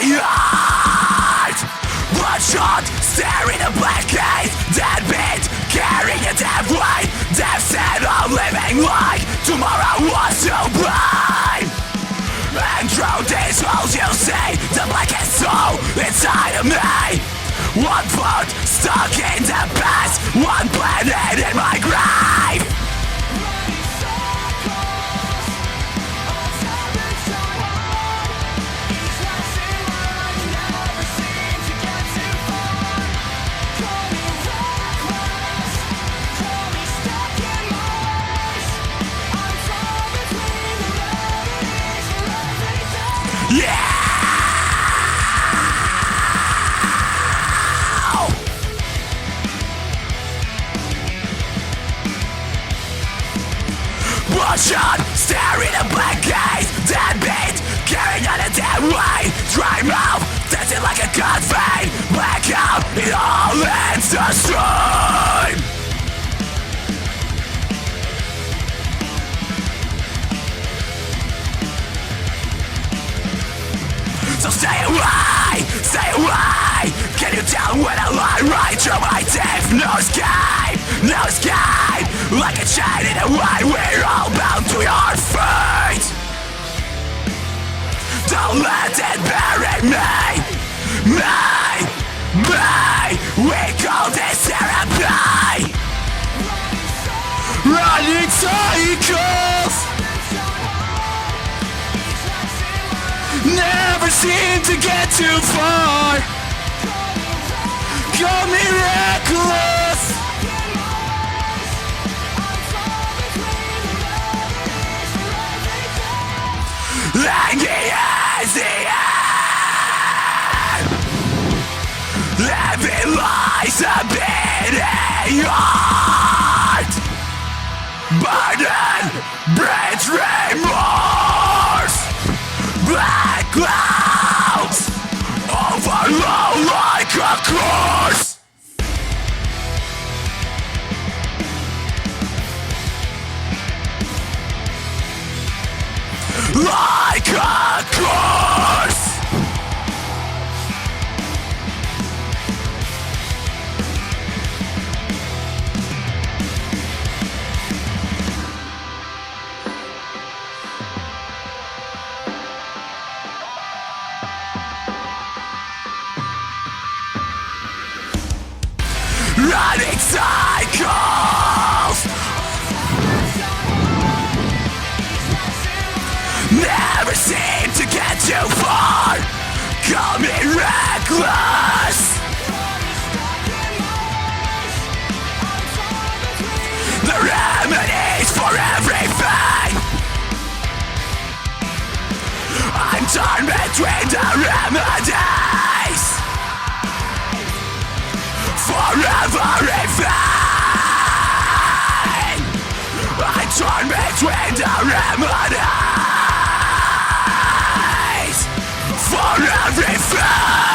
heart. Bloodshot, staring at black gaze. Dead beat, carrying a dead weight. Death set of living like tomorrow was so blind. And through these walls you see the blackest soul inside of me. One foot stuck in the past, one planet in my grave. Yeah! Bloodshot, staring at black gaze. Dead beat, carrying on a dead weight. Dry mouth, dancing like a cut vein. Blackout, it all ends the stream. So stay away, stay away. Can you tell when I lie right through my teeth? No escape, no escape. Like a chain in a way, we're all bound to your fate. Don't let it bury me, me. We call this therapy. Running cycles. Never seem to get too far. Call me reckless. Hanging as the end. Heavy lies a beating heart. Burden breeds remorse. Black clouds overflow like a curse. Like a curse. Running cycles. Never seem to get too far. Call me reckless. The remedies for everything. I'm torn between the remedies. For everything. I'm torn between the remedies. For everything.